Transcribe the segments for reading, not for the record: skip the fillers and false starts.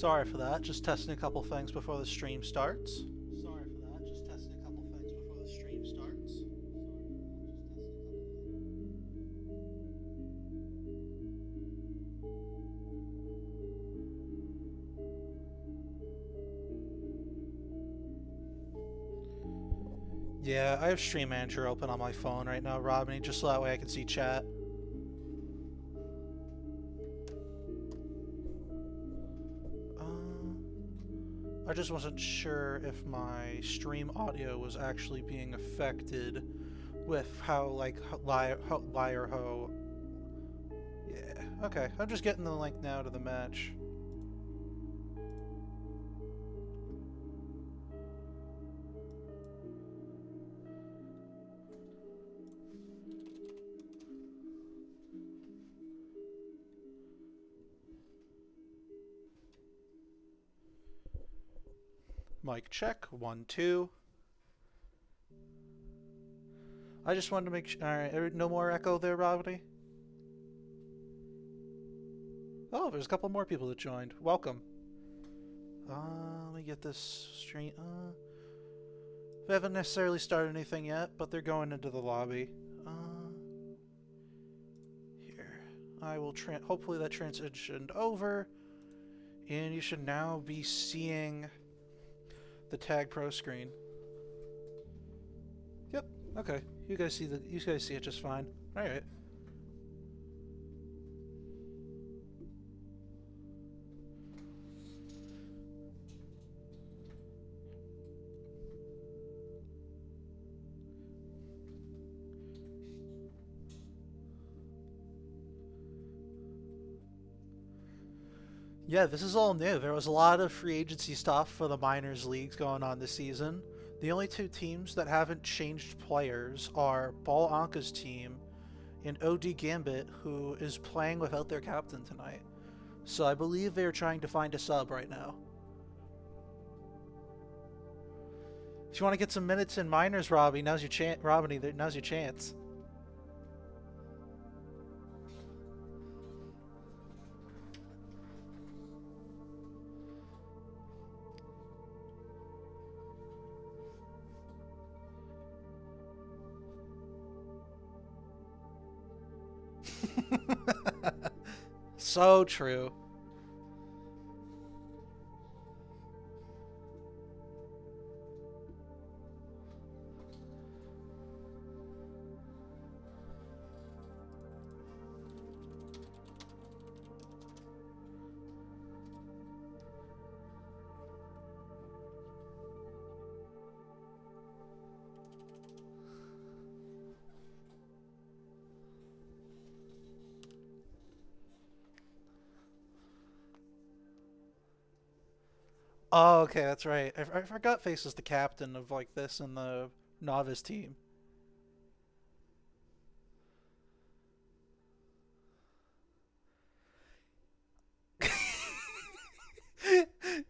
Sorry for that. Just testing a couple things before the stream starts. Yeah, I have Stream Manager open on my phone right now, Robin, just so that way I can see chat. I just wasn't sure if my stream audio was actually being affected with how, like, lie or ho. Yeah, okay. I'm just getting the link now to the match. Mic check, 1, 2. I just wanted to make sure. Alright, no more echo there, Robby? Oh, there's a couple more people that joined. Welcome. Let me get this stream. They haven't necessarily started anything yet, but they're going into the lobby. Here. I will hopefully that transitioned over. And you should now be seeing the Tag Pro screen. Yep. Okay. You guys see it just fine. All right. Yeah, this is all new. There was a lot of free agency stuff for the minors leagues going on this season. The only two teams that haven't changed players are Ball Anka's team and OD Gambit, who is playing without their captain tonight. So I believe they're trying to find a sub right now. If you want to get some minutes in minors, Robbie, now's your chance. Now's your chance. So true. Oh, okay, that's right. I forgot Face is the captain of like this in the novice team.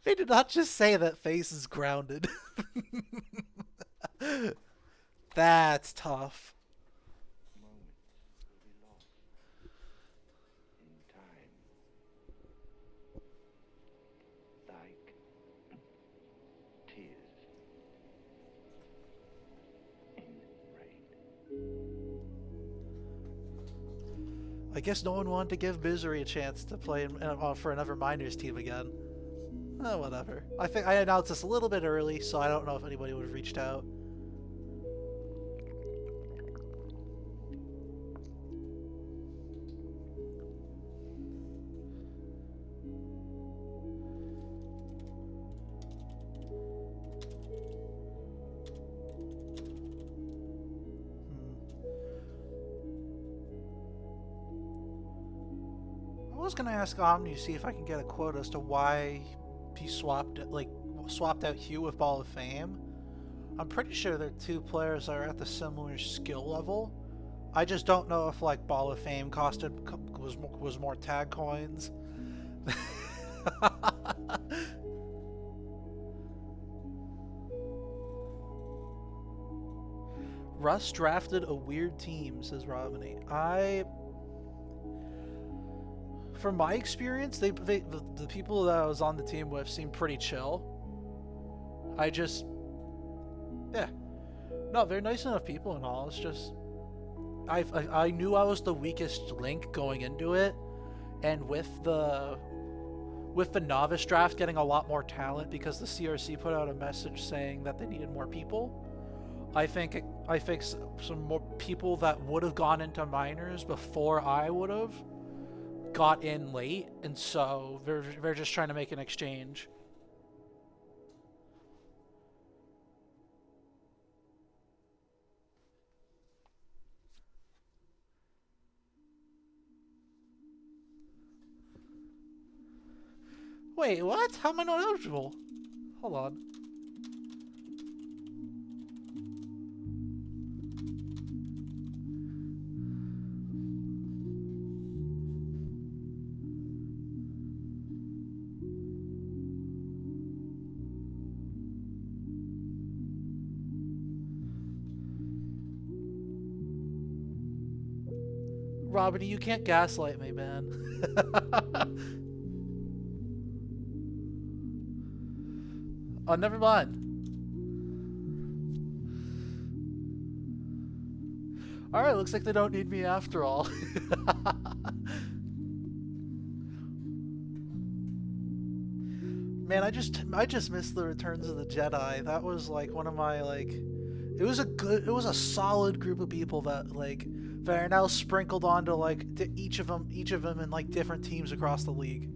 They did not just say that Face is grounded. That's tough. I guess no one wanted to give Misery a chance to play for another minors team again. Oh, whatever. I think I announced this a little bit early, so I don't know if anybody would have reached out. I was gonna ask Omni to see if I can get a quote as to why he swapped out Hugh with Ball of Fame. I'm pretty sure they're two players that are at the similar skill level. I just don't know if like Ball of Fame was more tag coins. Russ drafted a weird team, says Robiny. from my experience, the people that I was on the team with seemed pretty chill. I just, yeah, no, they're nice enough people and all. It's just, I knew I was the weakest link going into it, and with the novice draft getting a lot more talent because the CRC put out a message saying that they needed more people. I think some more people that would have gone into minors before I would have got in late, and so they're just trying to make an exchange. Wait, what? How am I not eligible? Hold on. Robin, you can't gaslight me, man. Oh, never mind. Alright, looks like they don't need me after all. Man, I just missed the Returns of the Jedi. That was like one of my it was a solid group of people that that are now sprinkled onto to each of them in like different teams across the league.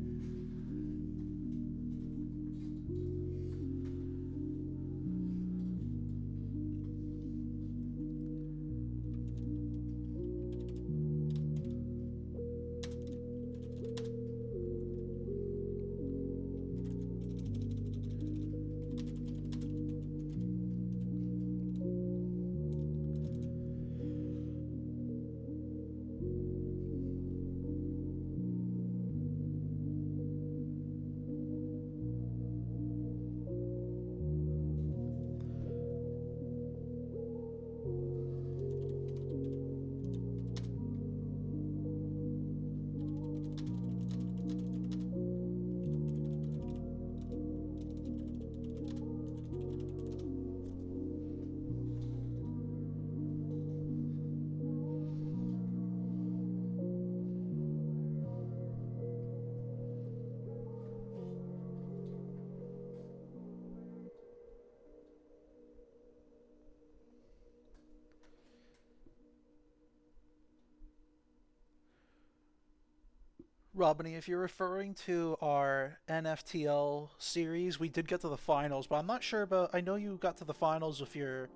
Robiny, if you're referring to our NFTL series, we did get to the finals, but I'm not sure about. I know you got to the finals with your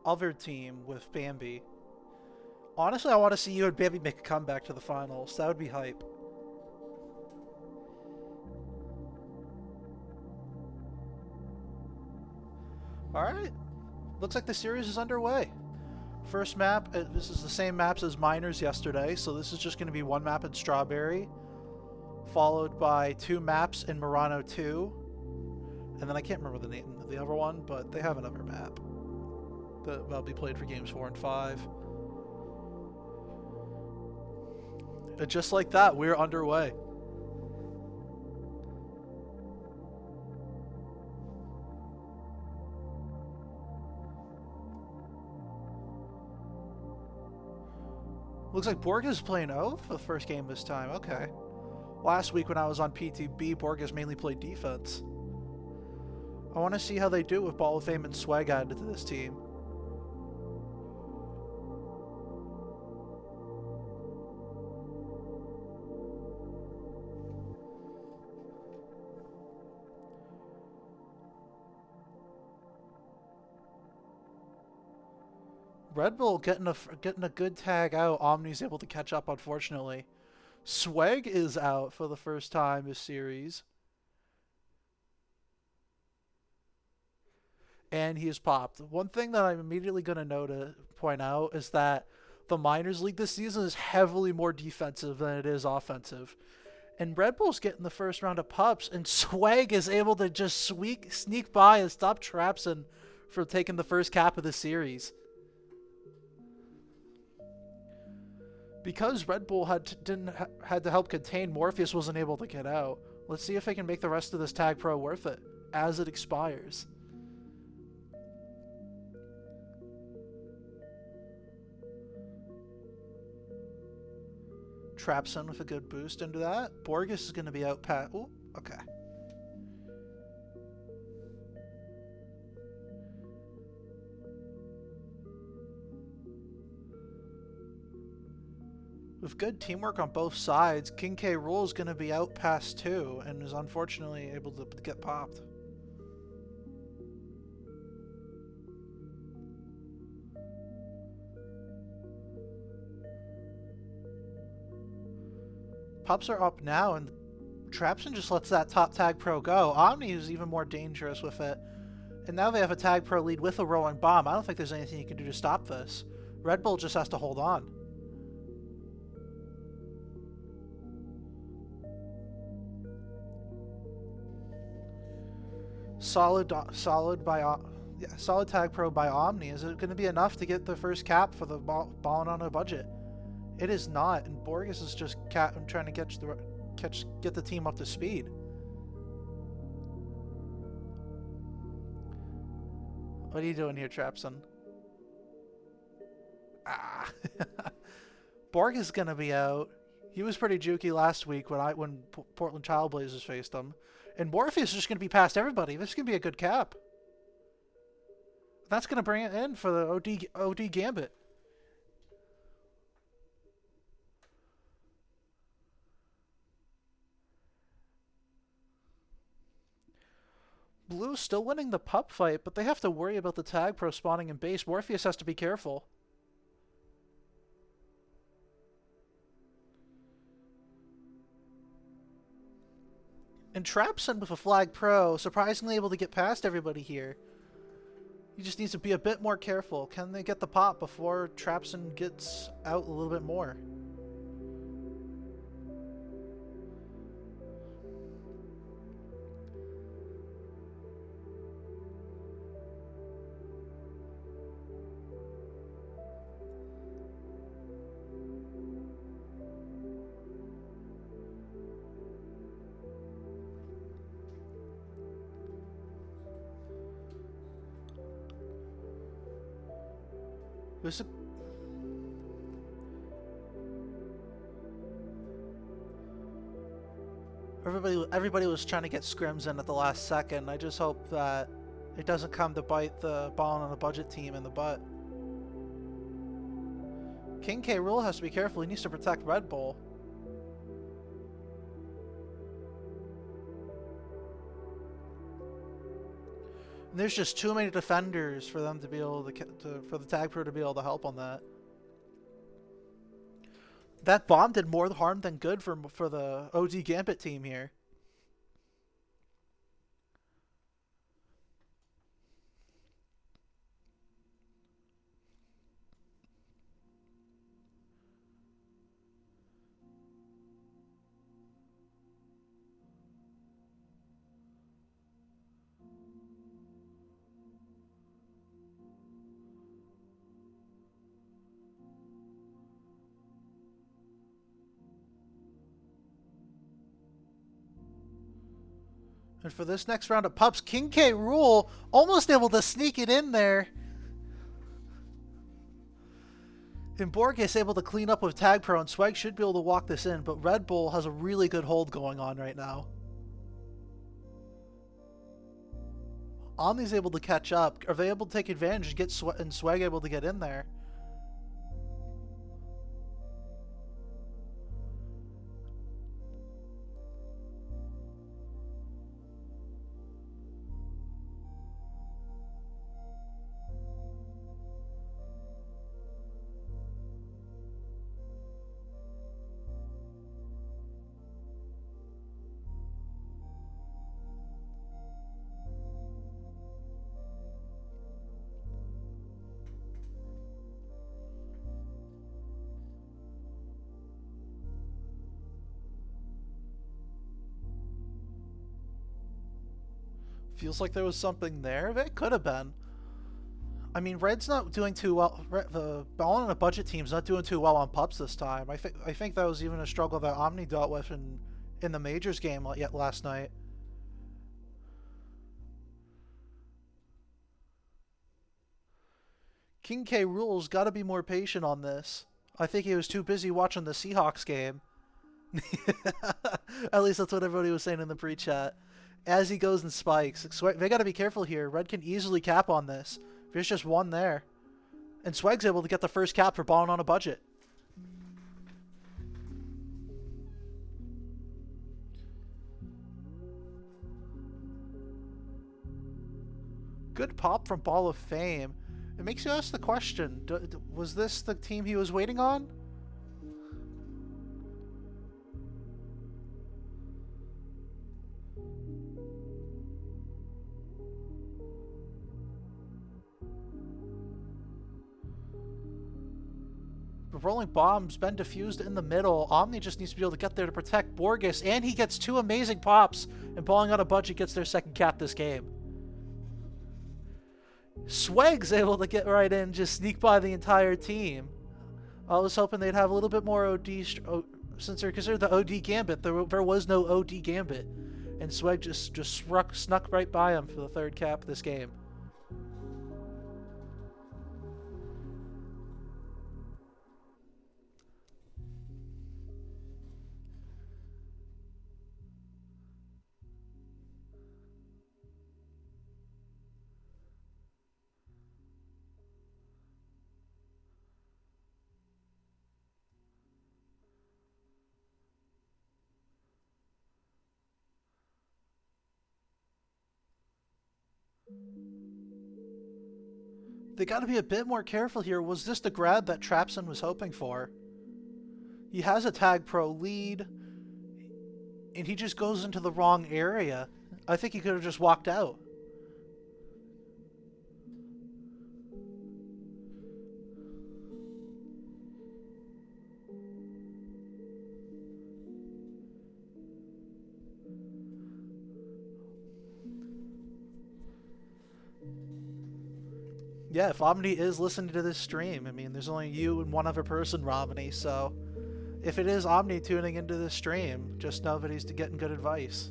other team with Bambi. Honestly, I want to see you and Bambi make a comeback to the finals. That would be hype. Alright. Looks like the series is underway. First map, this is the same maps as Miners yesterday, so this is just going to be one map in Strawberry, followed by 2 maps in Murano 2, and then I can't remember the name of the other one, but they have another map that'll be played for games 4 and 5. And just like that, we're underway. Looks like Borg is playing O for the first game this time. Okay. Last week when I was on PTB, Borges mainly played defense. I want to see how they do with Ball of Fame and Swag added to this team. Red Bull getting a good tag out. Omni's able to catch up, unfortunately. Swag is out for the first time this series. And he is popped. One thing that I'm immediately going to point out is that the Minors League this season is heavily more defensive than it is offensive. And Red Bull's getting the first round of pups, and Swag is able to just sneak by and stop Trapson from taking the first cap of the series. Because Red Bull had to help contain, Morpheus wasn't able to get out. Let's see if they can make the rest of this Tag Pro worth it as it expires. Trapson with a good boost into that. Borges is going to be out pat. Oh, okay. With good teamwork on both sides, King K. Rool is going to be out past 2 and is unfortunately able to get popped. Pups are up now, and Trapson just lets that top Tag Pro go. Omni is even more dangerous with it. And now they have a Tag Pro lead with a rolling bomb. I don't think there's anything you can do to stop this. Red Bull just has to hold on. Solid Tag Pro by Omni. Is it going to be enough to get the first cap for the Ballin on a budget? It is not, and Borges is just trying to get the team up to speed. What are you doing here, Trapson? Ah, Borges is gonna be out. He was pretty jukey last week when Portland Trailblazers faced him, and Morpheus is just gonna be past everybody. This is gonna be a good cap. That's gonna bring it in for the OD Gambit. Blue's still winning the pup fight, but they have to worry about the Tag Pro spawning in base. Morpheus has to be careful. And Trapson with a Flag Pro, surprisingly able to get past everybody here. He just needs to be a bit more careful. Can they get the pop before Trapson gets out a little bit more? Everybody was trying to get scrims in at the last second. I just hope that it doesn't come to bite the Ballin on a budget team in the butt. King K. Rool has to be careful. He needs to protect Red Bull. And there's just too many defenders for them to be able for the Tag Pro to be able to help on that. That bomb did more harm than good for the OD Gambit team here. And for this next round of pups, King K. Rool almost able to sneak it in there. And Borges able to clean up with Tag Pro, and Swag should be able to walk this in, but Red Bull has a really good hold going on right now. Omni's able to catch up. Are they able to take advantage and get Swag able to get in there? Feels like there was something there. It could have been. I mean, Red's not doing too well. The Ballin on a budget team's not doing too well on pups this time. I think that was even a struggle that Omni dealt with in the majors game yet last night. King K. Rule's got to be more patient on this. I think he was too busy watching the Seahawks game. At least that's what everybody was saying in the pre-chat. As he goes and spikes, they got to be careful here. Red can easily cap on this. There's just one there. And Swag's able to get the first cap for Ballin on a budget. Good pop from Ball of Fame. It makes you ask the question, was this the team he was waiting on? The rolling bomb's been diffused in the middle. Omni just needs to be able to get there to protect Borges, and he gets two amazing pops, and Balling on a budget gets their second cap this game. Swag's able to get right in, just sneak by the entire team. I was hoping they'd have a little bit more OD, since they're considered the OD Gambit. There was no OD Gambit, and Swag just snuck right by him for the third cap this game. They got to be a bit more careful here. Was this the grab that Trapson was hoping for? He has a Tag Pro lead, and he just goes into the wrong area. I think he could have just walked out. Yeah, if Omni is listening to this stream, I mean, there's only you and one other person, Romney, so if it is Omni tuning into this stream, just know that he's getting good advice.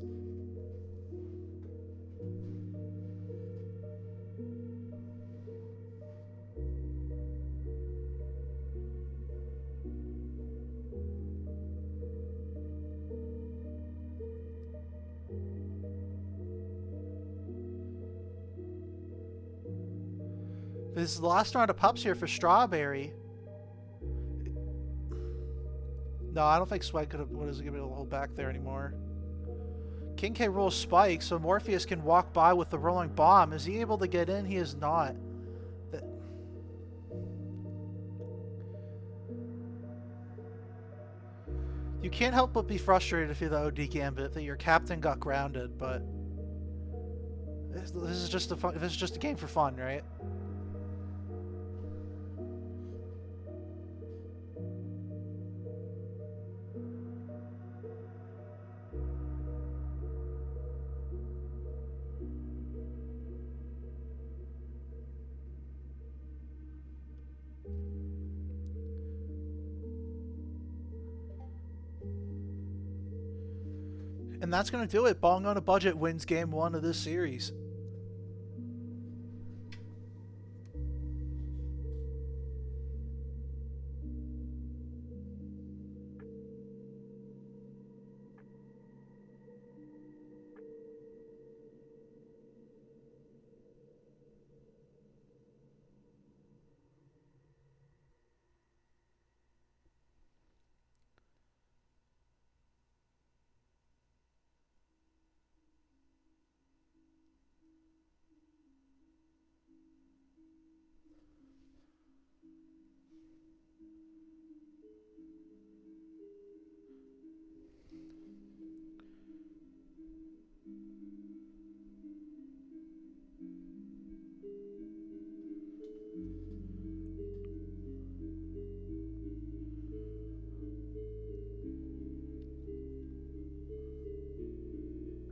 This is the last round of pups here for Strawberry. No, I don't think Swag could have was able to hold back there anymore. King K rolls spike, so Morpheus can walk by with the rolling bomb. Is he able to get in? He is not. You can't help but be frustrated if you're the OD Gambit that your captain got grounded, but this is just a game for fun, right? And that's going to do it. Balling on a budget wins game 1 of this series.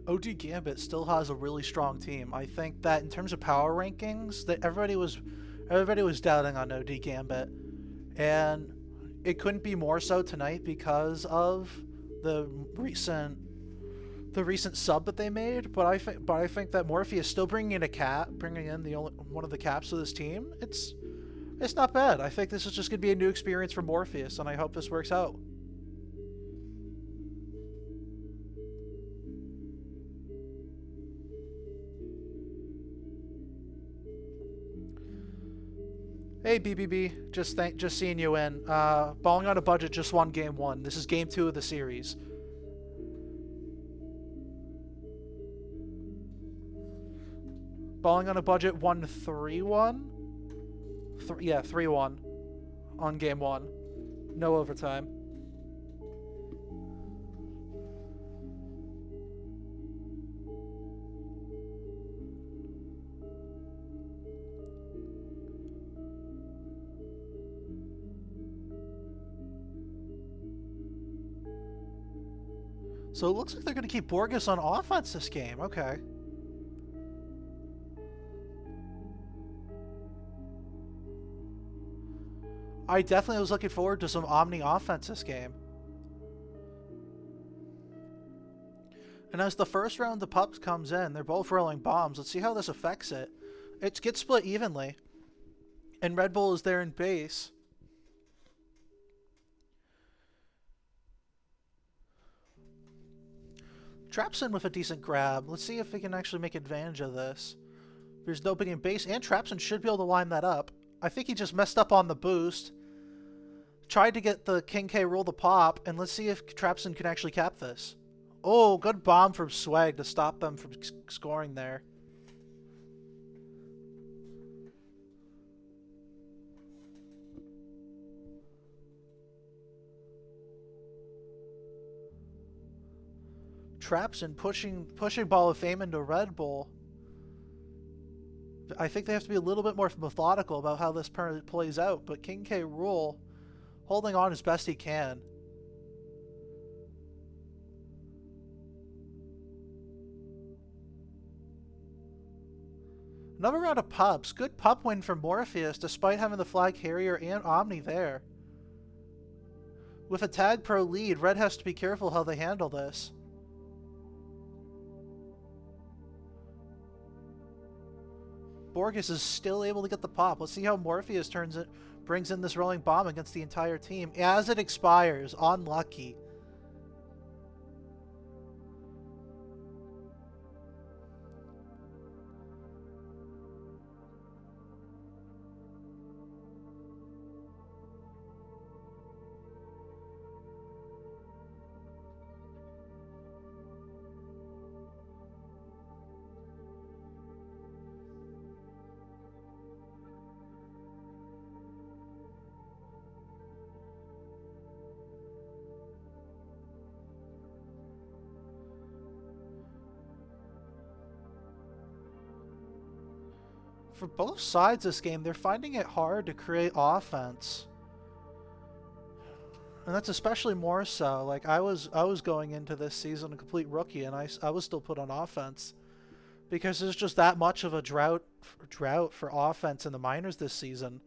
OD Gambit still has a really strong team. I think that in terms of power rankings, that Everybody was doubting on OD Gambit, and it couldn't be more so tonight because of the recent sub that they made. But I think that Morpheus still bringing in one of the caps of this team. It's not bad. I think this is just gonna be a new experience for Morpheus, and I hope this works out. Hey BBB, just seeing you in. Balling on a budget just won game 1. This is game 2 of the series. Balling on a budget won 3-1. Yeah, 3-1 on game 1. No overtime. So it looks like they're going to keep Borges on offense this game. Okay. I definitely was looking forward to some Omni offense this game. And as the first round of pups comes in, they're both rolling bombs. Let's see how this affects it. It gets split evenly. And Red Bull is there in base. Trapson with a decent grab. Let's see if we can actually make advantage of this. There's nobody in base, and Trapson should be able to line that up. I think he just messed up on the boost. Tried to get the King K roll the pop, and let's see if Trapson can actually cap this. Oh, good bomb from Swag to stop them from scoring there. Trapson pushing Ball of Fame into Red Bull. I think they have to be a little bit more methodical about how this plays out, but King K. Rool holding on as best he can. Another round of pups. Good pup win for Morpheus despite having the flag carrier and Omni there. With a Tag Pro lead, Red has to be careful how they handle this. Borges is still able to get the pop. Let's see how Morpheus brings in this rolling bomb against the entire team. As it expires, unlucky. For both sides this game, they're finding it hard to create offense. And that's especially more so. Like, I was going into this season a complete rookie, and I was still put on offense. Because there's just that much of a drought for offense in the minors this season.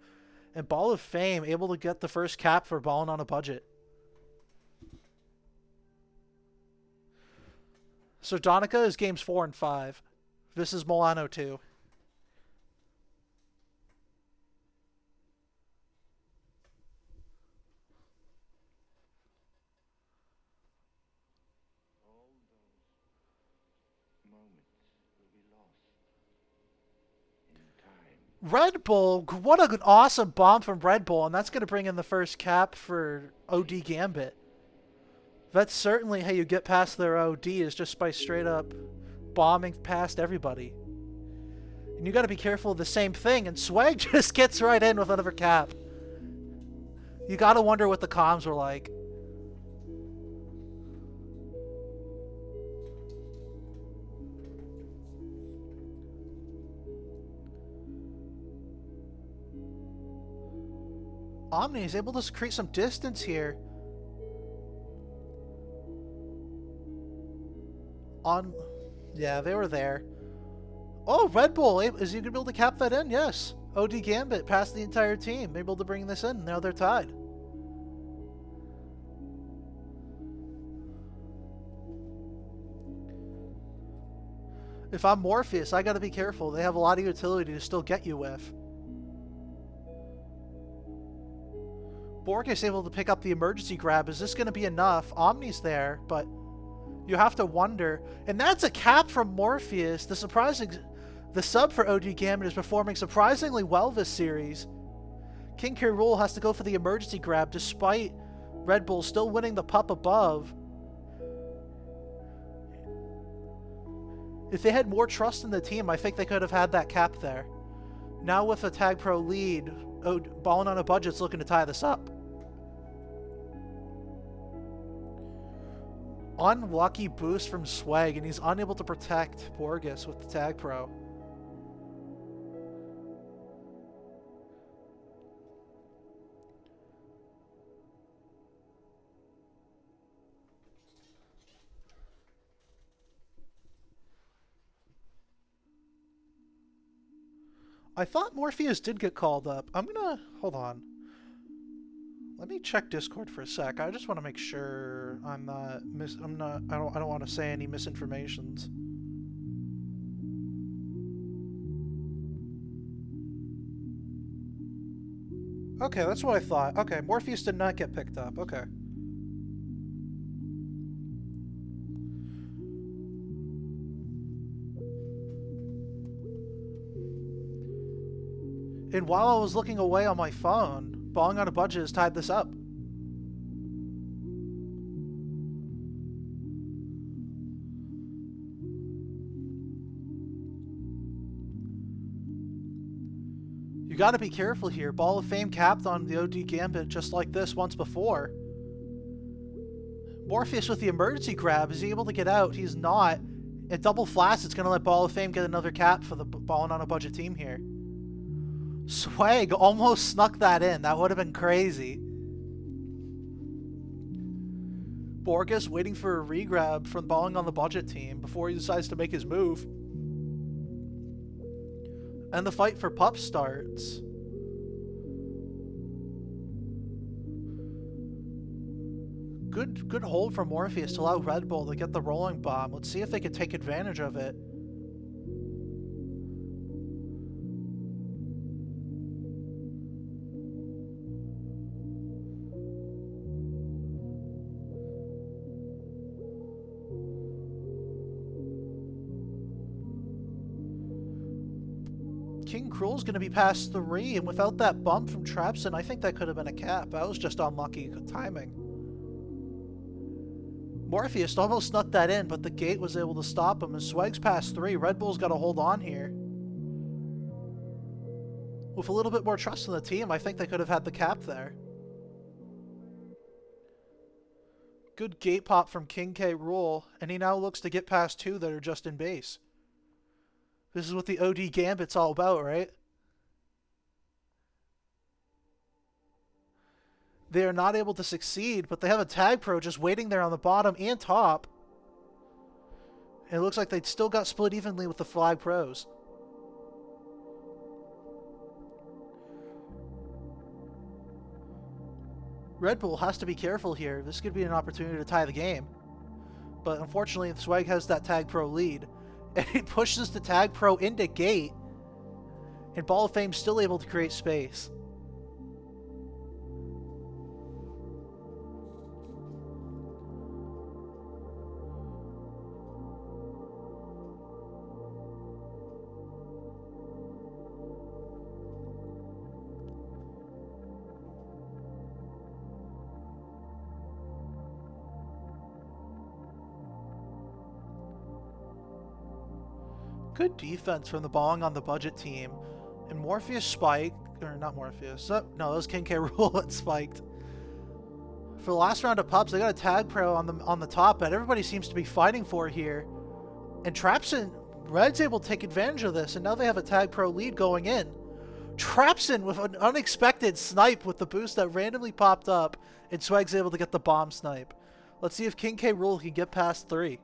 And Ball of Fame able to get the first cap for Ballin on a budget. So Donica is games 4 and 5. This is Milano 2. Red Bull, what an awesome bomb from Red Bull, and that's going to bring in the first cap for OD Gambit. That's certainly how you get past their OD, is just by straight up bombing past everybody. And you got to be careful of the same thing, and Swag just gets right in with another cap. You got to wonder what the comms were like. Omni is able to create some distance here. Yeah, they were there. Oh, Red Bull, is he going to be able to cap that in? Yes. OD Gambit passed the entire team, able to bring this in. Now they're tied. If I'm Morpheus, I gotta be careful. They have a lot of utility to still get you with. Borgus able to pick up the emergency grab. Is this gonna be enough? Omni's there, but you have to wonder. And that's a cap from Morpheus. The sub for OD Gambit is performing surprisingly well this series. King K. Rool has to go for the emergency grab despite Red Bull still winning the pup above. If they had more trust in the team, I think they could have had that cap there. Now with a Tag Pro lead, Ballin on a budget's looking to tie this up. Unlucky boost from Swag, and he's unable to protect Borgus with the Tag Pro. I thought Morpheus did get called up. I'm gonna hold on. Let me check Discord for a sec. I just want to make sure I'm not I don't want to say any misinformations. Okay, that's what I thought. Okay, Morpheus did not get picked up. Okay. And while I was looking away on my phone, Ballin on a budget has tied this up. You gotta be careful here. Ball of Fame capped on the OD Gambit just like this once before. Morpheus with the emergency grab. Is he able to get out? He's not. At double flats, it's gonna let Ball of Fame get another cap for the Ballin on a budget team here. Swag almost snuck that in. That would have been crazy. Borgus waiting for a regrab from Ballin on the budget team before he decides to make his move. And the fight for pup starts. Good hold from Morpheus to allow Red Bull to get the rolling bomb. Let's see if they can take advantage of it. King Cruel's going to be past 3, and without that bump from Trapson, I think that could have been a cap. That was just unlucky timing. Morpheus almost snuck that in, but the gate was able to stop him, and Swag's past 3. Red Bull's got to hold on here. With a little bit more trust in the team, I think they could have had the cap there. Good gate pop from King K. Rool, and he now looks to get past 2 that are just in base. This is what the OD Gambit's all about, right? They are not able to succeed, but they have a Tag Pro just waiting there on the bottom and top. And it looks like they still got split evenly with the Flag Pros. Red Bull has to be careful here. This could be an opportunity to tie the game. But unfortunately, Swag has that Tag Pro lead. And he pushes the Tag Pro into gate. And Ball of Fame's still able to create space. Good defense from the Ballin on the budget team. And Morpheus spiked, or not Morpheus, no, that was King K. Rool that spiked. For the last round of pups, they got a Tag Pro on the top, but everybody seems to be fighting for here. And Trapson, Red's able to take advantage of this, and now they have a Tag Pro lead going in. Trapson with an unexpected snipe with the boost that randomly popped up, and Swag's able to get the bomb snipe. Let's see if King K. Rool can get past 3.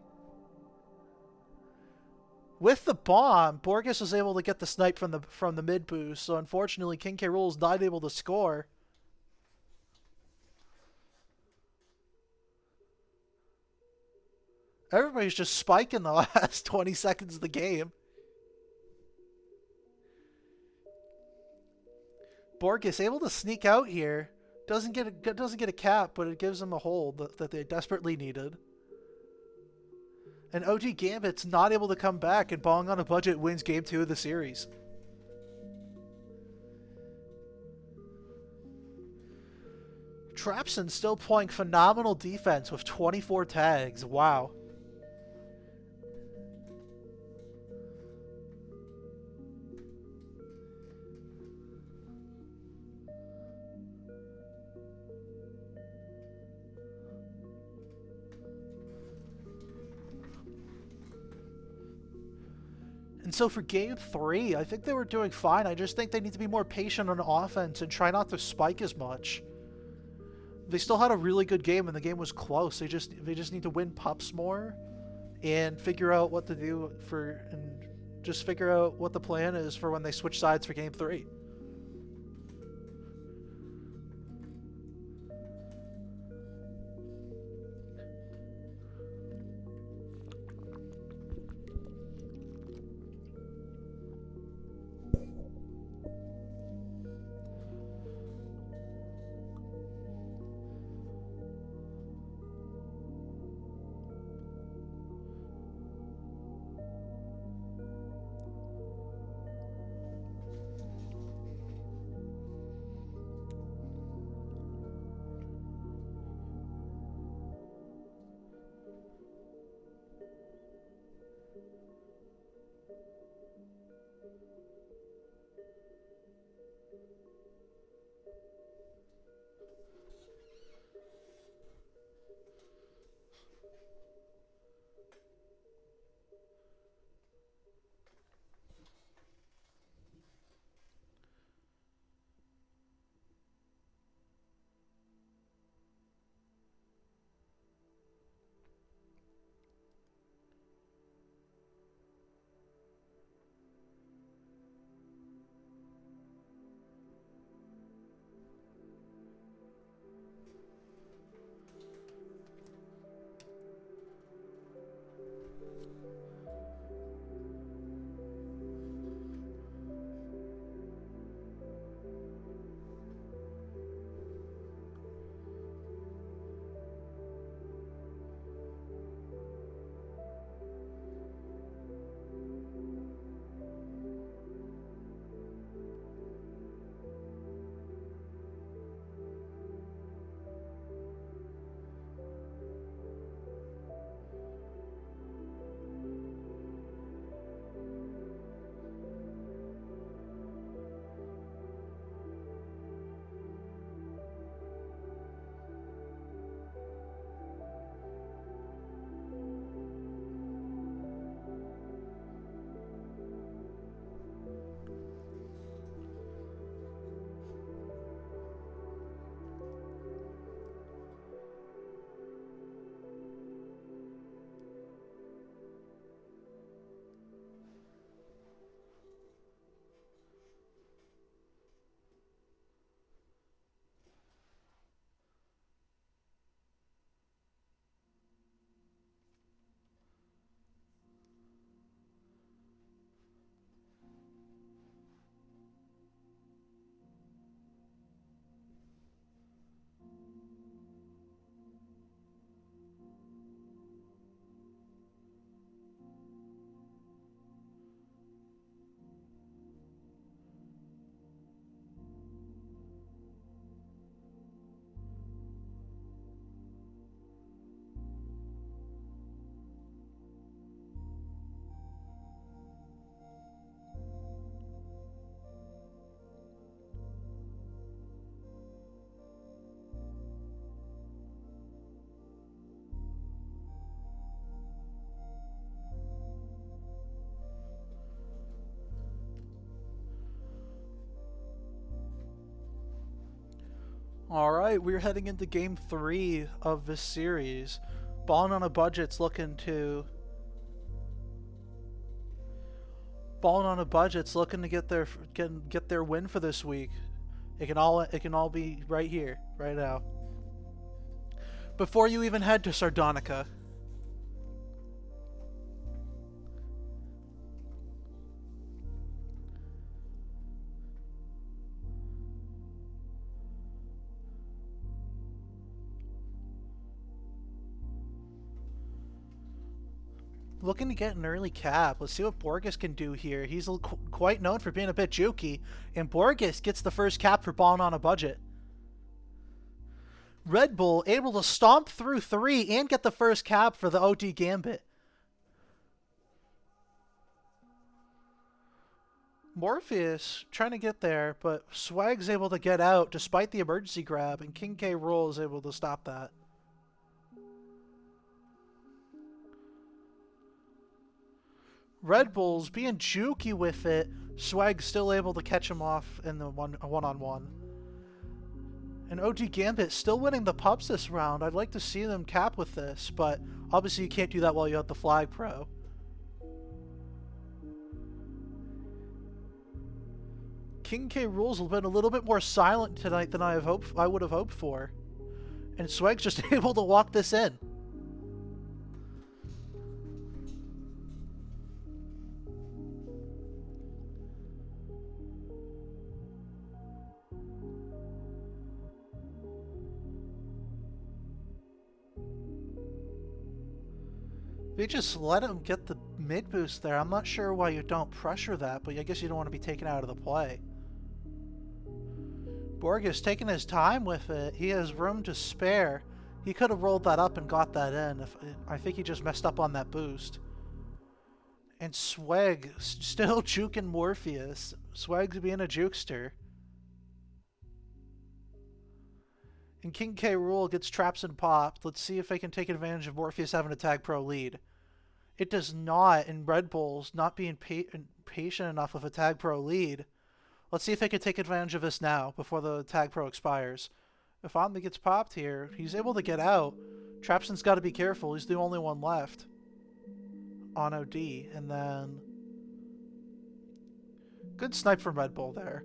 With the bomb, Borges was able to get the snipe from the mid boost, so unfortunately King K. Rool is not able to score. Everybody's just spiking the last 20 seconds of the game. Borges able to sneak out here. Doesn't get a cap, but it gives them a hold that they desperately needed. And OG Gambit's not able to come back, and Ballin on a budget wins game 2 of the series. Trapson still playing phenomenal defense with 24 tags. Wow. And so for game 3, I think they were doing fine. I just think they need to be more patient on offense and try not to spike as much. They still had a really good game, and the game was close. They just need to win pups more, and figure out what to do and just figure out what the plan is for when they switch sides for game 3. Alright, we're heading into game 3 of this series. Ballin on a budget's looking to Balling on a budget's looking to get their win for this week. It can all be right here, right now. Before you even head to Sardonica. Looking to get an early cap. Let's see what Borges can do here. He's quite known for being a bit jukey, and Borges gets the first cap for balling on a budget. Red Bull able to stomp through 3 and get the first cap for the OD Gambit. Morpheus trying to get there, but Swag's able to get out despite the emergency grab, and King K. Rool is able to stop that. Red Bull's being jukey with it. Swag's still able to catch him off in the one-on-one. And OG Gambit still winning the pubs this round. I'd like to see them cap with this, but obviously you can't do that while you have the Flag Pro. King K. Rules have been a little bit more silent tonight than I would have hoped for. And Swag's just able to walk this in. They just let him get the mid boost there. I'm not sure why you don't pressure that, but I guess you don't want to be taken out of the play. Borges taking his time with it. He has room to spare. He could have rolled that up and got that in. I think he just messed up on that boost. And Swag still juking Morpheus. Swag's being a jukester. And King K. Rool gets traps and popped. Let's see if they can take advantage of Morpheus having a Tag Pro lead. It does not, and Red Bull's not being patient enough with a Tag Pro lead. Let's see if they can take advantage of this now, before the Tag Pro expires. If Omni gets popped here, he's able to get out. Trapson's got to be careful. He's the only one left on OD. And then... good snipe from Red Bull there.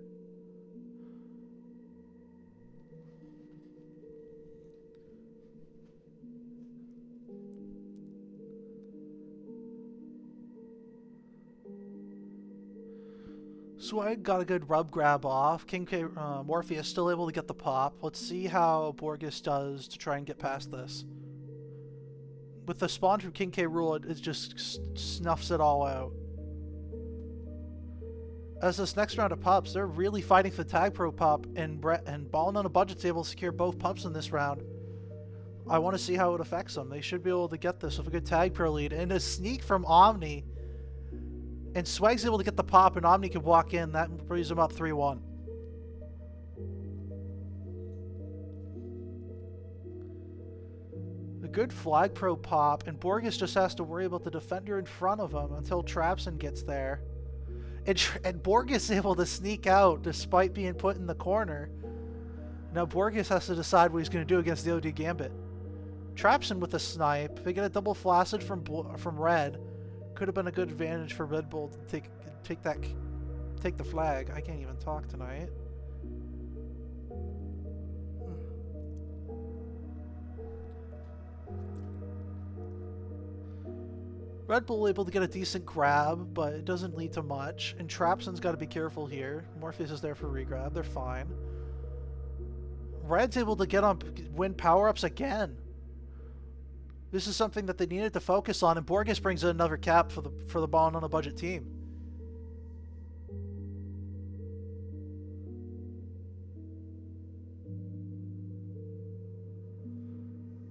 Swag got a good rub grab off. King K. Morpheus still able to get the pop. Let's see how Borges does to try and get past this. With the spawn from King K. Rool, it just snuffs it all out. As this next round of pups, they're really fighting for the Tag Pro pop, and Ballin on a budget's able to secure both pups in this round. I want to see how it affects them. They should be able to get this with a good Tag Pro lead. And a sneak from Omni. And Swag's able to get the pop, and Omni can walk in. That brings him up 3-1. A good Flag Pro pop, and Borges just has to worry about the defender in front of him until Trapson gets there. And Borges is able to sneak out despite being put in the corner. Now Borges has to decide what he's going to do against the OD Gambit. Trapson with a snipe. They get a double flaccid from Red. Could have been a good advantage for Red Bull to take the flag. I can't even talk tonight. Red Bull able to get a decent grab, but it doesn't lead to much. And Trapson's got to be careful here. Morpheus is there for regrab. They're fine. Red's able to win power-ups again. This is something that they needed to focus on, and Borges brings in another cap for the Ballin on a budget team.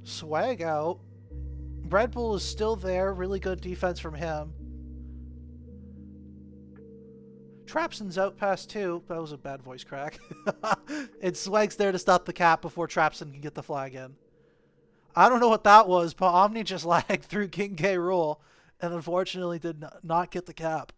Swag out. Red Bull is still there. Really good defense from him. Trapson's out past 2. That was a bad voice crack. And Swag's there to stop the cap before Trapson can get the flag in. I don't know what that was, but Omni just lagged through King K. Rool and unfortunately did not get the cap.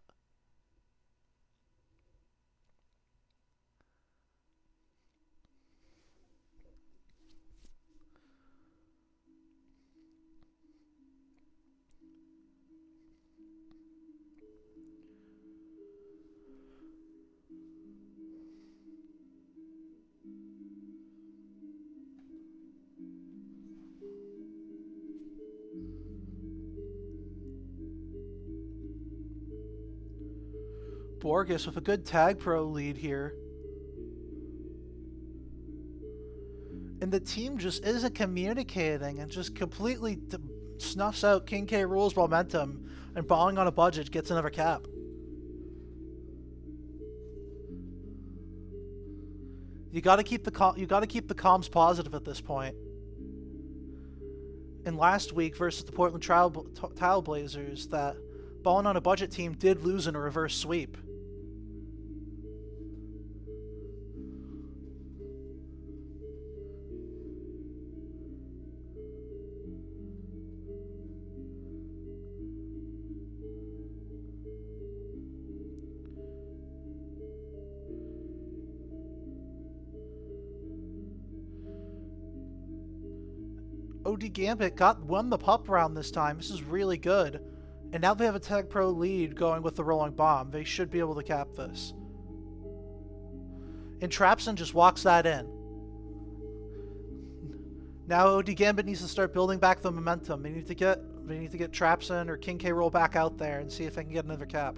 Borges with a good tag pro lead here. And the team just isn't communicating and just completely snuffs out King K. Rool's momentum, and Balling on a budget gets another cap. You got to keep the comms positive at this point. And last week versus the Portland Trailblazers, that Ballin on a budget team did lose in a reverse sweep. OD Gambit won the pup round this time. This is really good. And now they have a Tag Pro lead going with the rolling bomb. They should be able to cap this. And Trapson just walks that in. Now OD Gambit needs to start building back the momentum. They need to get Trapson or King K. Rool back out there and see if they can get another cap.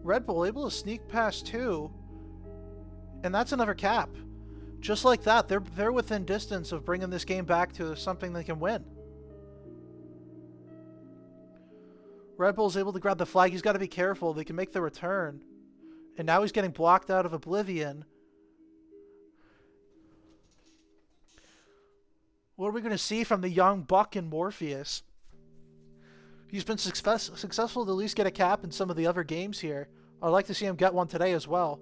Red Bull able to sneak past 2, and that's another cap. Just like that, they're within distance of bringing this game back to something they can win. Red Bull's able to grab the flag. He's got to be careful. They can make the return. And now he's getting blocked out of Oblivion. What are we going to see from the young Buck and Morpheus? He's been successful to at least get a cap in some of the other games here. I'd like to see him get one today as well.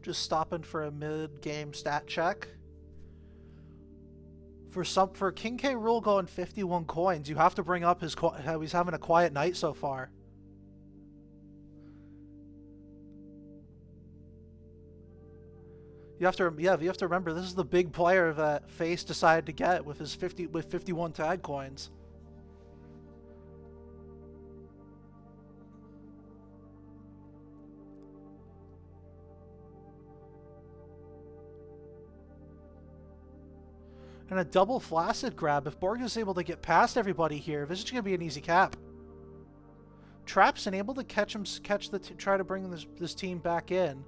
Just stopping for a mid-game stat check. For King K. Rool going 51 coins, you have to bring up how he's having a quiet night so far. You have to remember, this is the big player that FaZe decided to get with his 51 tag coins. And a double flaccid grab. If Borg is able to get past everybody here, this is going to be an easy cap. Trapson able to try to bring this team back in.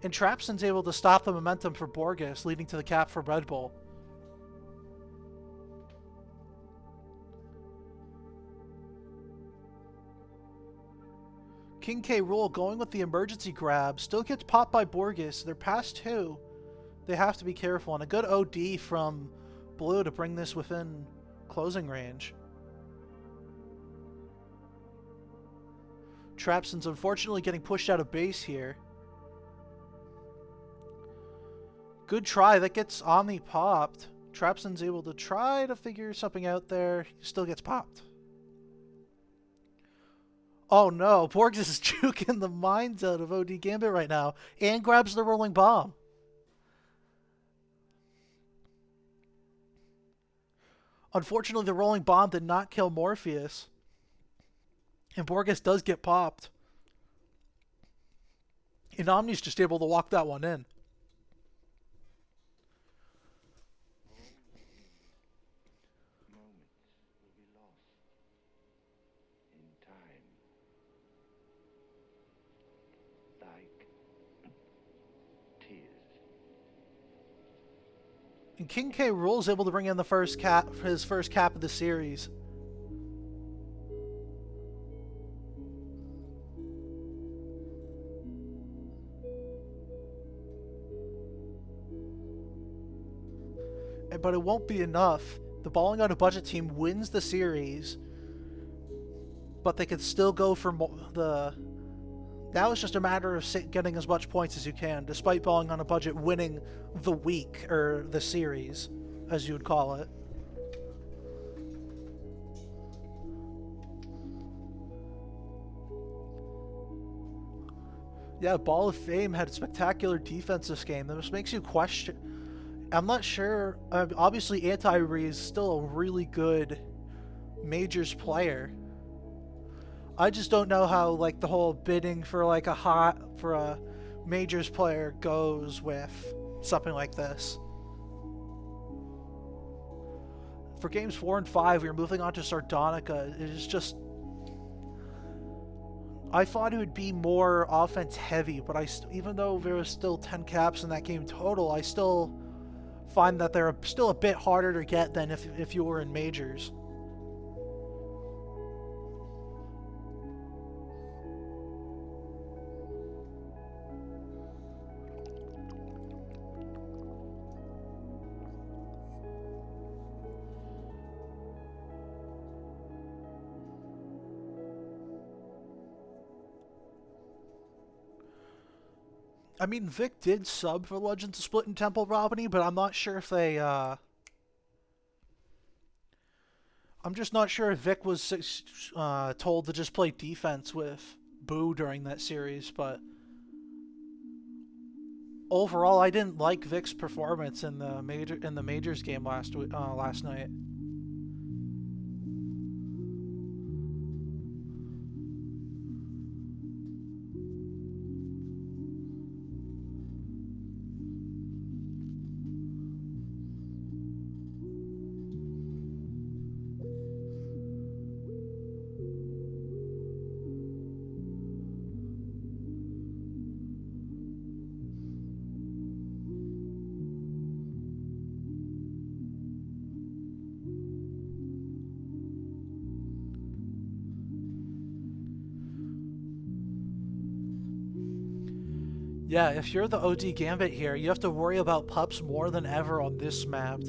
And Trapson's able to stop the momentum for Borges, leading to the cap for Red Bull. King K. Rool going with the emergency grab. Still gets popped by Borges. They're past 2. They have to be careful. And a good OD from Blue to bring this within closing range. Trapson's unfortunately getting pushed out of base here. Good try. That gets Omni popped. Trapson's able to try to figure something out there. He still gets popped. Oh no, Borges is juking the minds out of OD Gambit right now and grabs the rolling bomb. Unfortunately, the rolling bomb did not kill Morpheus. And Borges does get popped. And Omni's just able to walk that one in. And King K. Rool is able to bring in his first cap of the series. But it won't be enough. The Balling on a Budget team wins the series, but they could still go for Now it's just a matter of getting as much points as you can, despite falling on a budget, winning the week, or the series, as you would call it. Yeah, Ball of Fame had a spectacular defense this game. That just makes you question. I'm not sure. Obviously, Anti-Re is still a really good Majors player. I just don't know how like the whole bidding for like a Majors player goes with something like this. For games 4 and 5, we are moving on to Sardonica. It is just. I thought it would be more offense heavy, but even though there was still 10 caps in that game total, I still find that they're still a bit harder to get than if you were in Majors. I mean, Vic did sub for Legends of Split and Temple Robany, but I'm not sure if they, I'm just not sure if Vic was told to just play defense with Boo during that series, but overall, I didn't like Vic's performance in the Majors game last night. Yeah, if you're the OD Gambit here, you have to worry about pups more than ever on this map,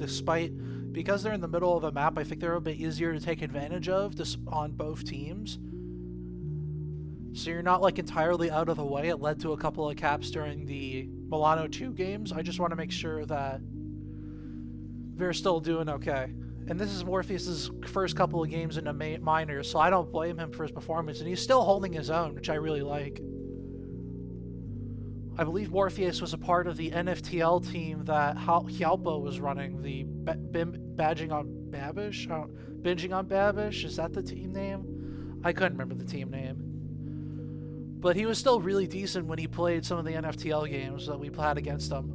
because they're in the middle of a map, I think they're a bit easier to take advantage of on both teams. So you're not like entirely out of the way. It led to a couple of caps during the Milano 2 games. I just want to make sure that they're still doing okay. And this is Morpheus's first couple of games in the minors, so I don't blame him for his performance, and he's still holding his own, which I really like. I believe Morpheus was a part of the NFTL team that Hjalpo was running, the Binging on Babish? Is that the team name? I couldn't remember the team name. But he was still really decent when he played some of the NFTL games that we played against him.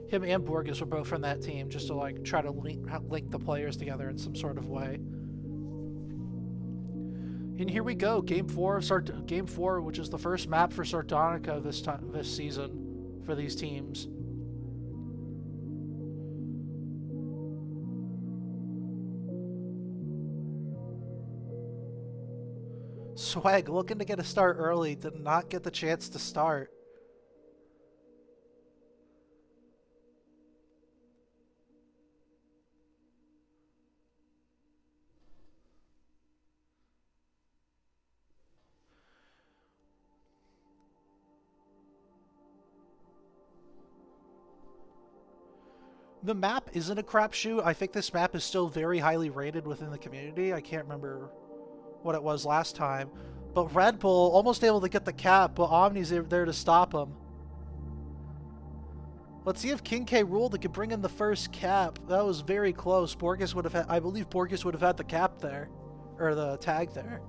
Him and Borges were both from that team, just to like try to link the players together in some sort of way. And here we go, Game 4, which is the first map for Sardonica this season for these teams. Swag looking to get a start early, did not get the chance to start. The map isn't a crapshoot. I think this map is still very highly rated within the community. I can't remember what it was last time. But Red Bull almost able to get the cap, but Omni's there to stop him. Let's see if King K ruled that could bring in the first cap. That was very close. Borges would have had, I believe Borges would have had the cap there. Or the tag there.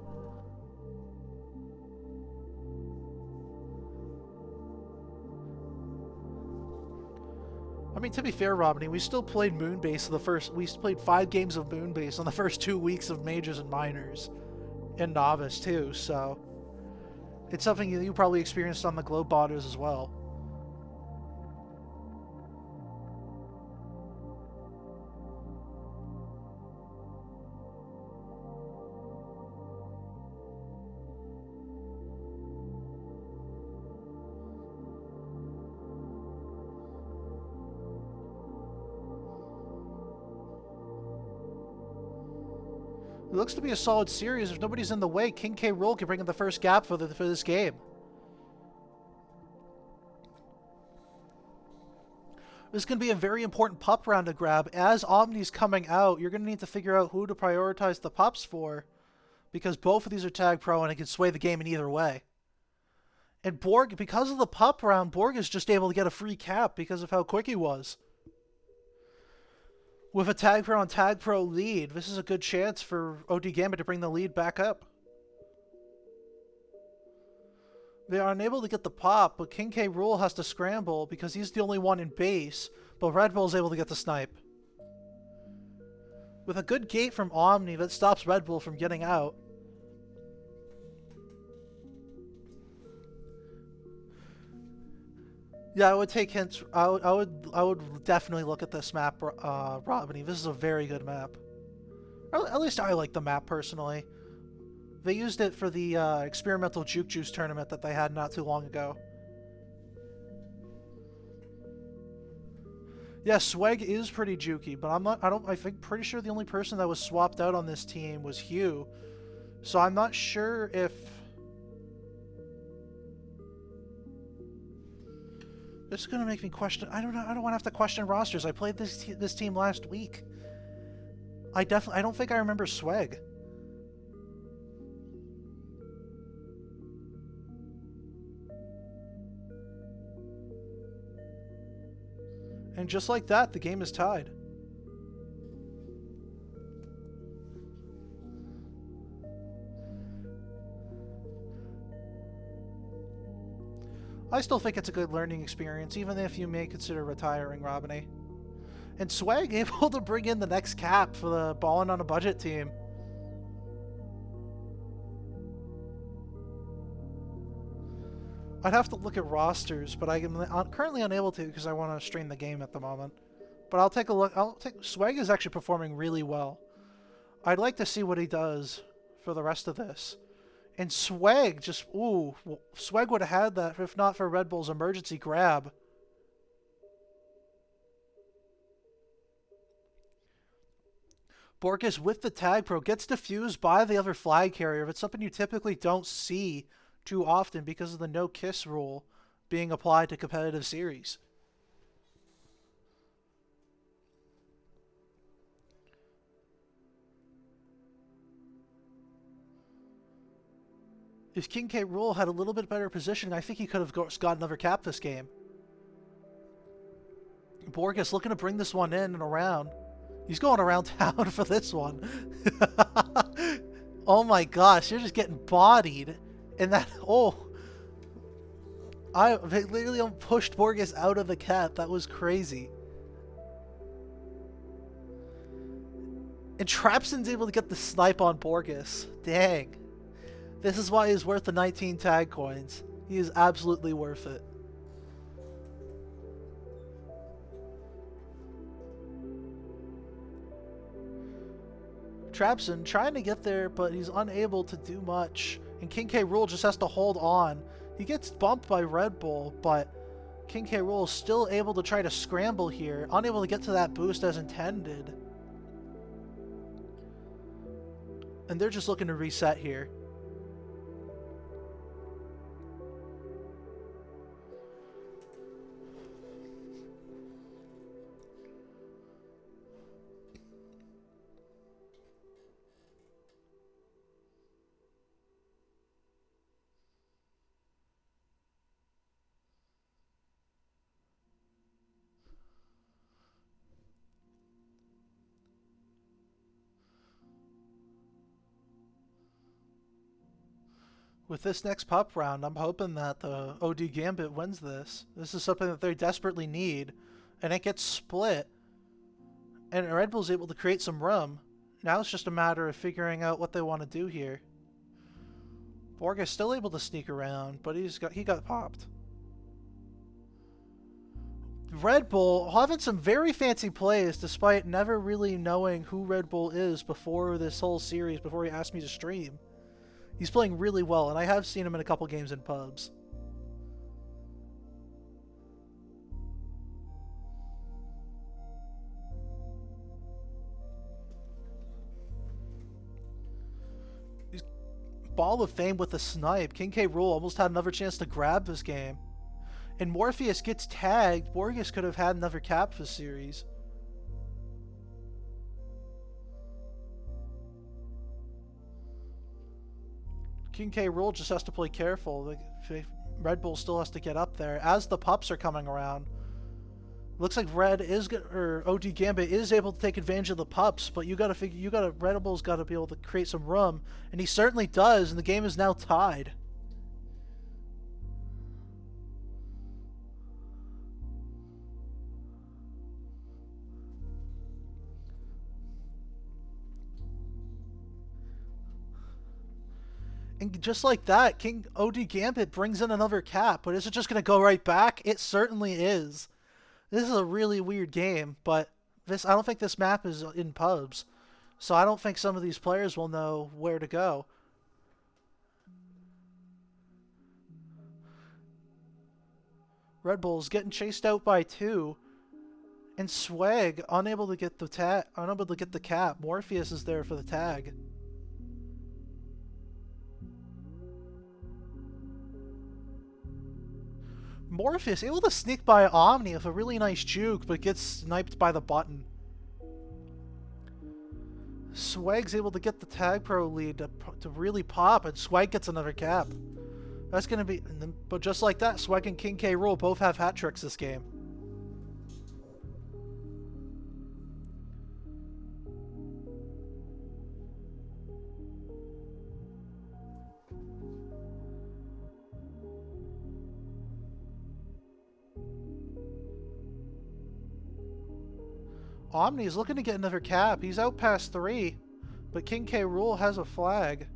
I mean, to be fair, Robin, we still played Moonbase we played 5 games of Moonbase on the first 2 weeks of Majors and Minors. And Novice, too, so... It's something you probably experienced on the Globe Botters as well. It looks to be a solid series. If nobody's in the way, King K. Rool can bring in the first gap for this game. This is going to be a very important pup round to grab. As Omni's coming out, you're going to need to figure out who to prioritize the pups for, because both of these are tag pro and it can sway the game in either way. And Borg, because of the pup round, Borg is just able to get a free cap because of how quick he was. With a tag pro on tag pro lead, this is a good chance for OD Gambit to bring the lead back up. They are unable to get the pop, but King K. Rool has to scramble because he's the only one in base, but Red Bull is able to get the snipe. With a good gate from Omni, that stops Red Bull from getting out. Yeah, I would take hints. I would definitely look at this map, Robiny. This is a very good map. Or at least I like the map personally. They used it for the experimental Juke Juice tournament that they had not too long ago. Yeah, Swag is pretty jukey, but I think pretty sure the only person that was swapped out on this team was Hugh. So I'm not sure if this is gonna make me question. I don't know. I don't want to have to question rosters. I played this team last week. I don't think I remember Swag. And just like that, the game is tied. I still think it's a good learning experience, even if you may consider retiring, Robiny. And Swag able to bring in the next cap for the Ballin on a Budget team. I'd have to look at rosters, but I'm currently unable to because I want to stream the game at the moment. But I'll take a look. Swag is actually performing really well. I'd like to see what he does for the rest of this. And Swag just, ooh, Swag would have had that if not for Red Bull's emergency grab. Borges with the tag pro gets diffused by the other flag carrier. It's something you typically don't see too often because of the no kiss rule being applied to competitive series. If King K. Rool had a little bit better position, I think he could have got another cap this game. Borges looking to bring this one in and around. He's going around town for this one. Oh my gosh, you're just getting bodied. And that, they literally pushed Borges out of the cat. That was crazy. And Trapson's able to get the snipe on Borges. Dang. This is why he's worth the 19 tag coins. He is absolutely worth it. Trapson trying to get there, but he's unable to do much. And King K. Rool just has to hold on. He gets bumped by Red Bull, but King K. Rool is still able to try to scramble here, unable to get to that boost as intended. And they're just looking to reset here. With this next pup round, I'm hoping that the OD Gambit wins this. This is something that they desperately need, and it gets split. And Red Bull's able to create some room. Now it's just a matter of figuring out what they want to do here. Borg is still able to sneak around, but he got popped. Red Bull having some very fancy plays despite never really knowing who Red Bull is before this whole series, before he asked me to stream. He's playing really well, and I have seen him in a couple games in pubs. Ball of Fame with a snipe. King K. Rool almost had another chance to grab this game. And Morpheus gets tagged. Morpheus could have had another cap this series. King K. Rool just has to play careful. Red Bull still has to get up there as the pups are coming around. Looks like OD Gambit is able to take advantage of the pups, but Red Bull's got to be able to create some room, and he certainly does, and the game is now tied. And just like that, King OD Gambit brings in another cap, but is it just going to go right back? It certainly is. This is a really weird game, but I don't think this map is in pubs, so I don't think some of these players will know where to go. Red Bull's getting chased out by 2, and Swag unable to get the cap. Morpheus is there for the tag. Morpheus able to sneak by Omni with a really nice juke, but gets sniped by the button. Swag's able to get the Tag Pro lead to really pop, and Swag gets another cap. That's going to be... But just like that, Swag and King K. Rool both have hat tricks this game. Omni is looking to get another cap. He's out past 3, but King K. Rool has a flag.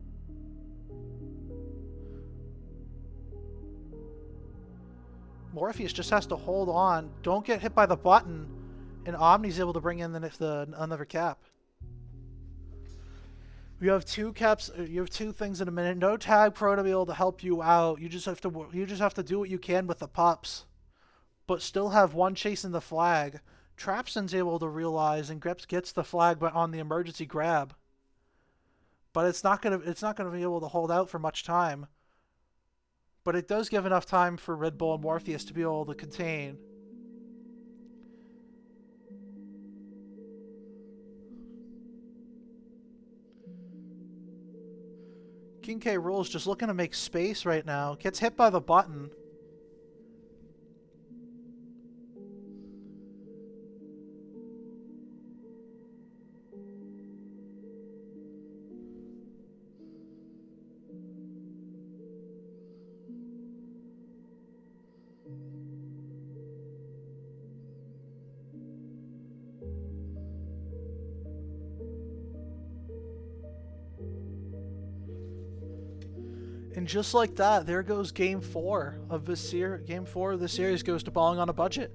Morpheus just has to hold on. Don't get hit by the button, and Omni's able to bring in another cap. You have 2 caps. You have 2 things in a minute. No Tag Pro to be able to help you out. You just have to do what you can with the pups, but still have 1 chasing the flag. Trapson's able to realize, and Greps gets the flag on the emergency grab. But it's not gonna be able to hold out for much time. But it does give enough time for Red Bull and Morpheus to be able to contain. King K. Rool's just looking to make space right now. Gets hit by the button. And just like that, there goes Game 4 of this series. Game 4 of the series goes to Ballin on a budget.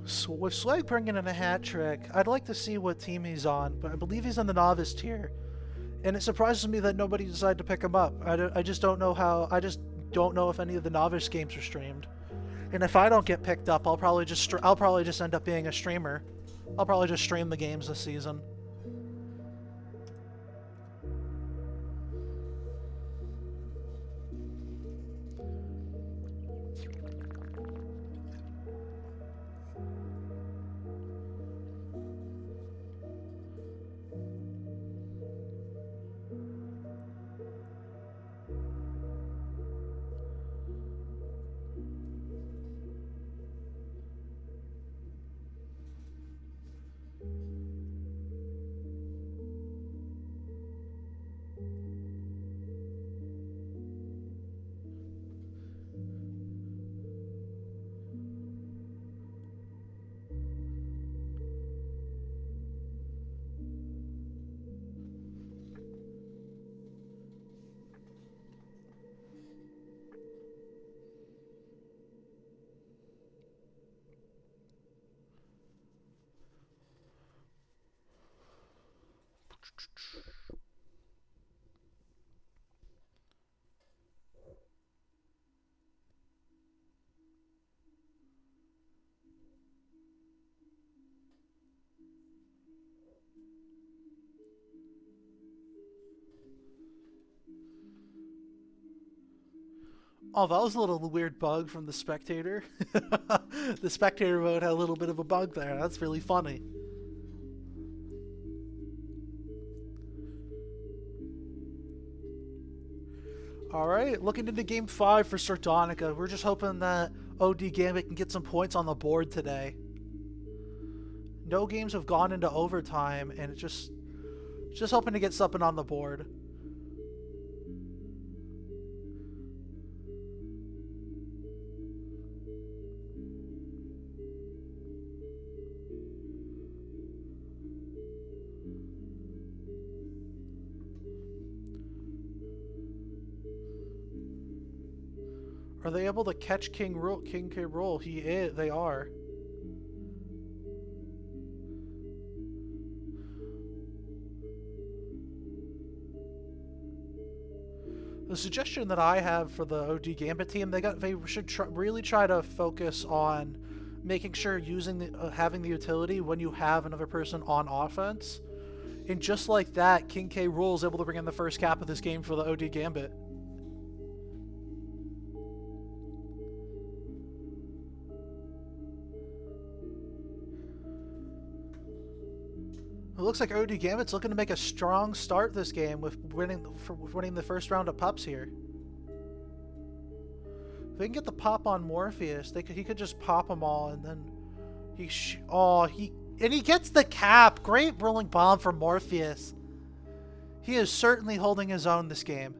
So with Swag bringing in a hat trick, I'd like to see what team he's on, but I believe he's on the novice tier. And it surprises me that nobody decided to pick him up. I just don't know how. I just don't know if any of the novice games are streamed. And if I don't get picked up, I'll probably just end up being a streamer. I'll probably just stream the games this season. Oh, that was a little weird bug from the spectator. The spectator mode had a little bit of a bug there. That's really funny. Alright, looking into Game 5 for Sardonica. We're just hoping that OD Gambit can get some points on the board today. No games have gone into overtime, and it's just hoping to get something on the board. Are they able to catch King K. Rool? They are. The suggestion that I have for the OD Gambit team, they should really try to focus on making sure having the utility when you have another person on offense. And just like that, King K. Rool is able to bring in the first cap of this game for the OD Gambit. It looks like OD Gambit's looking to make a strong start this game with winning the first round of pups here. If they can get the pop on Morpheus, he could just pop them all, and then he gets the cap. Great rolling bomb from Morpheus. He is certainly holding his own this game.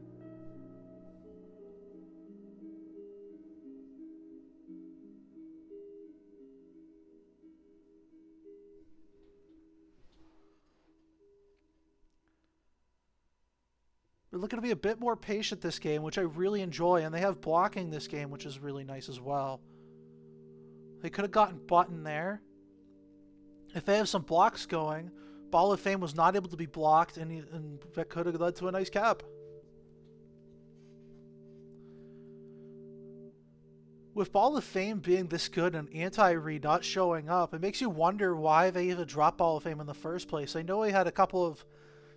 They're looking to be a bit more patient this game, which I really enjoy, and they have blocking this game, which is really nice as well. They could have gotten button there. If they have some blocks going, Ball of Fame was not able to be blocked, and that could have led to a nice cap. With Ball of Fame being this good and anti-read not showing up, it makes you wonder why they even dropped Ball of Fame in the first place. I know he had a couple of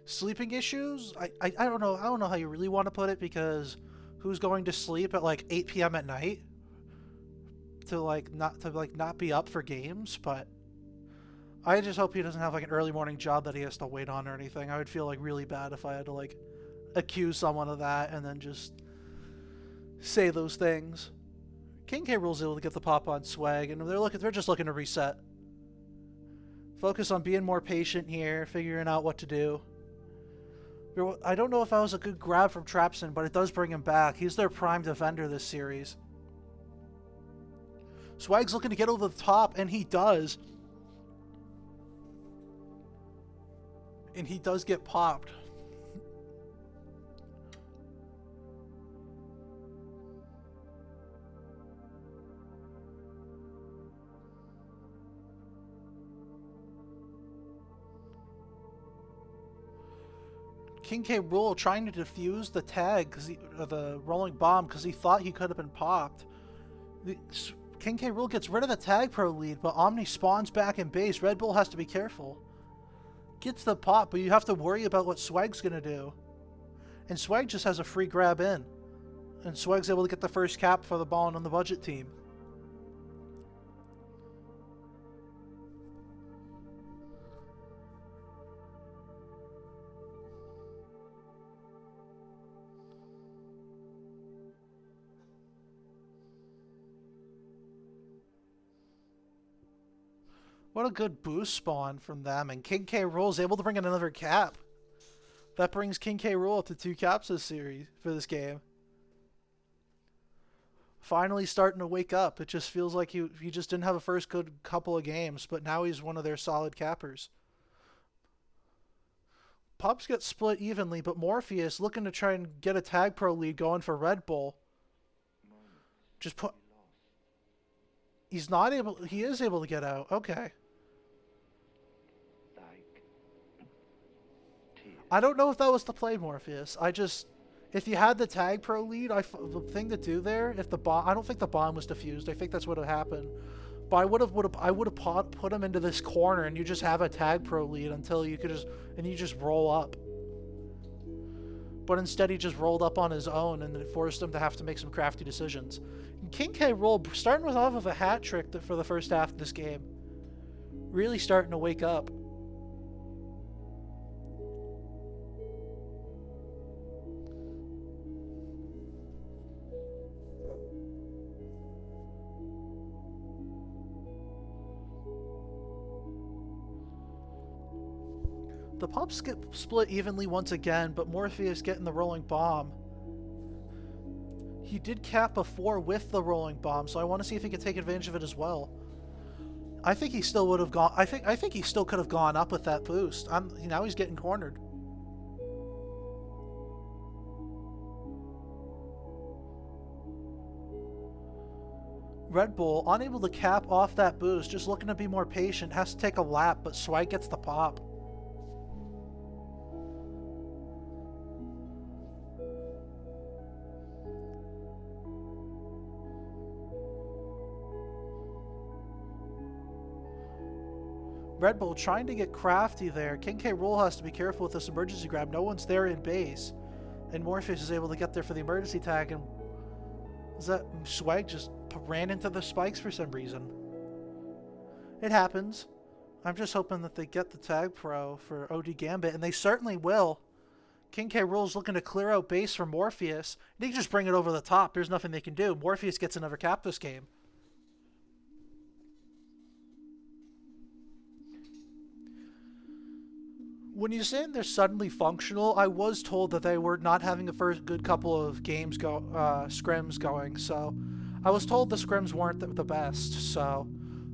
sleeping issues. I don't know. I don't know how you really want to put it, because who's going to sleep at like 8 p.m. at night to not be up for games? But I just hope he doesn't have like an early morning job that he has to wait on or anything. I would feel like really bad if I had to like accuse someone of that and then just say those things. King K. Rool's able to get the pop on Swag, and they're just looking to reset. Focus on being more patient here, figuring out what to do. I don't know if that was a good grab from Trapson, but it does bring him back. He's their prime defender this series. Swag's looking to get over the top, and he does. And he does get popped. King K. Rool trying to defuse the tag, the rolling bomb, because he thought he could have been popped. King K. Rool gets rid of the tag pro lead, but Omni spawns back in base. Red Bull has to be careful. Gets the pop, but you have to worry about what Swag's going to do. And Swag just has a free grab in. And Swag's able to get the first cap for the Ballin on the budget team. What a good boost spawn from them, and King K. Rool is able to bring in another cap. That brings King K. Rool up to 2 caps this series for this game. Finally starting to wake up. It just feels like he just didn't have a first good couple of games, but now he's one of their solid cappers. Pups get split evenly, but Morpheus looking to try and get a tag pro lead going for Red Bull. He is able to get out. Okay. I don't know if that was the play, Morpheus. If you had the tag pro lead, the thing to do there, I don't think the bomb was defused. I think that's what would have happened. But I would have put him into this corner, and you just have a tag pro lead until you just roll up. but instead he just rolled up on his own and it forced him to have to make some crafty decisions. And King K. Rool, starting with off of a hat trick for the first half of this game, really starting to wake up. The pups get split evenly once again, but Morpheus getting the rolling bomb. He did cap before with the rolling bomb, so I want to see if he can take advantage of it as well. I think he still would have gone. I think he still could have gone up with that boost. Now he's getting cornered. Red Bull, unable to cap off that boost, just looking to be more patient, has to take a lap, but Swag gets the pop. Red Bull trying to get crafty there. King K. Rool has to be careful with this emergency grab. No one's there in base. And Morpheus is able to get there for the emergency tag. And is that Swag just ran into the spikes for some reason? It happens. I'm just hoping that they get the tag pro for OD Gambit. And they certainly will. King K. Rool's looking to clear out base for Morpheus. They can just bring it over the top. There's nothing they can do. Morpheus gets another cap this game. When you say they're suddenly functional, I was told that they were not having a first good couple of games scrims going, so I was told the scrims weren't the best, so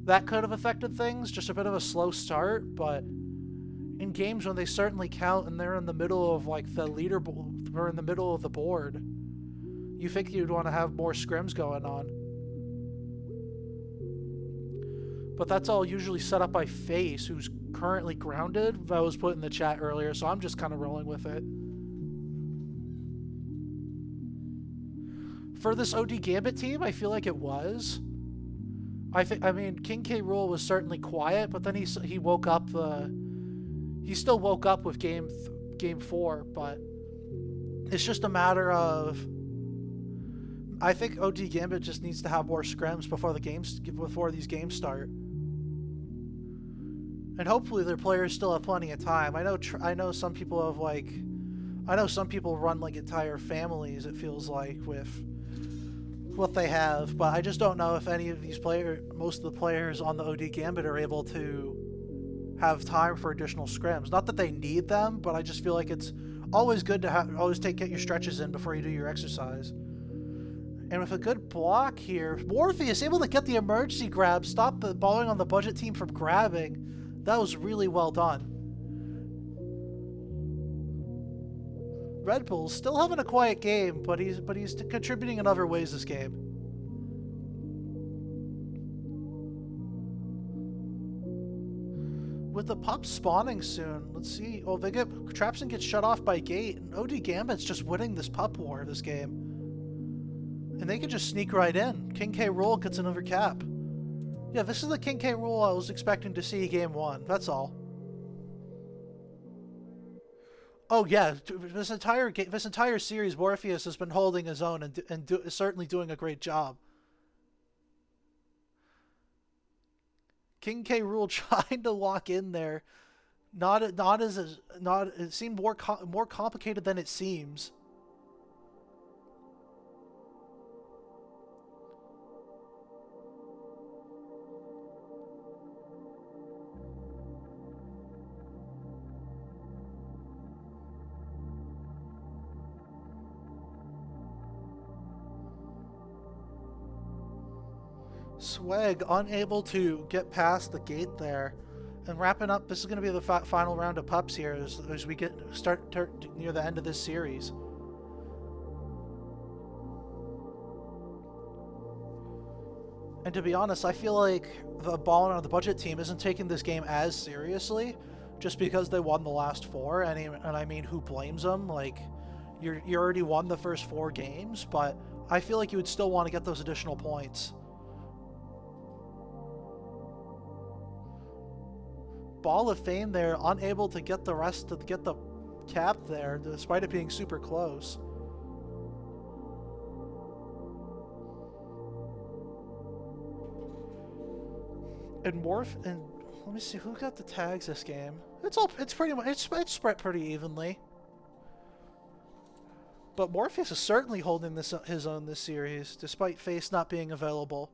that could have affected things, just a bit of a slow start, but in games when they certainly count and they're in the middle of like the leaderboard, or in the middle of the board, you think you'd want to have more scrims going on. But that's all usually set up by Face, who's currently grounded. That was put in the chat earlier, so I'm just kind of rolling with it. For this OD Gambit team, I feel like it was. I mean, King K. Rool was certainly quiet, but then he woke up. He still woke up with game 4, but it's just a matter of. I think OD Gambit just needs to have more scrims before these games start. And hopefully their players still have plenty of time. I know some people run like entire families, it feels like, with what they have, but I just don't know if any of these most of the players on the OD Gambit are able to have time for additional scrims. Not that they need them, but I just feel like it's always good to get your stretches in before you do your exercise. And with a good block here, Morpheus able to get the emergency grab, stop the Ballin on the budget team from grabbing. That was really well done. Red Bull's still having a quiet game, but he's contributing in other ways this game. With the pups spawning soon, let's see. Oh, Trapson gets shut off by Gate, and OD Gambit's just winning this pup war this game. And they can just sneak right in. King K. Rool gets another cap. Yeah, this is the King K. Rool I was expecting to see game 1. That's all. Oh yeah, this entire series, Morpheus has been holding his own and certainly doing a great job. King K. Rool trying to lock in there, it seemed more complicated than it seems. Swag unable to get past the gate there. And wrapping up, this is going to be the final round of pups here as we start near the end of this series. And to be honest, I feel like the Ballin on the budget team isn't taking this game as seriously just because they won the last 4. And I mean, who blames them? Like, you already won the first 4 games, but I feel like you would still want to get those additional points. Ball of Fame there, unable to get the cap there, despite it being super close. And let me see who got the tags this game. It's pretty much it's spread pretty evenly. But Morpheus is certainly holding his own this series, despite Face not being available.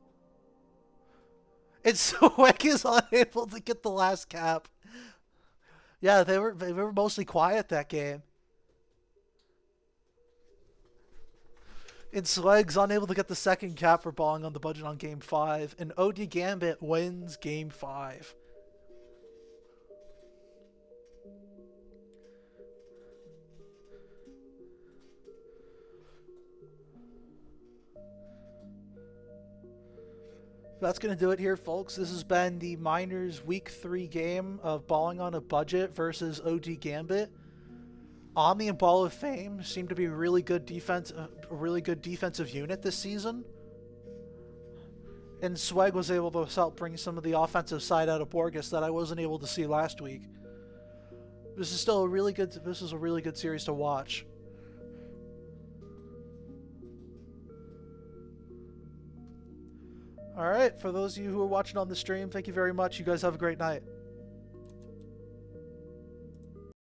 And Swag is unable to get the last cap. Yeah, they were mostly quiet that game. And Swag's unable to get the second cap for balling on the budget on Game 5. And OD Gambit wins Game 5. That's going to do it here, folks. This has been the Miners Week 3 game of Balling on a Budget versus OD Gambit. Omni and Ball of Fame seem to be a really good defensive unit this season. And Swag was able to help bring some of the offensive side out of Borgus that I wasn't able to see last week. This is a really good series to watch. Alright, for those of you who are watching on the stream, thank you very much. You guys have a great night.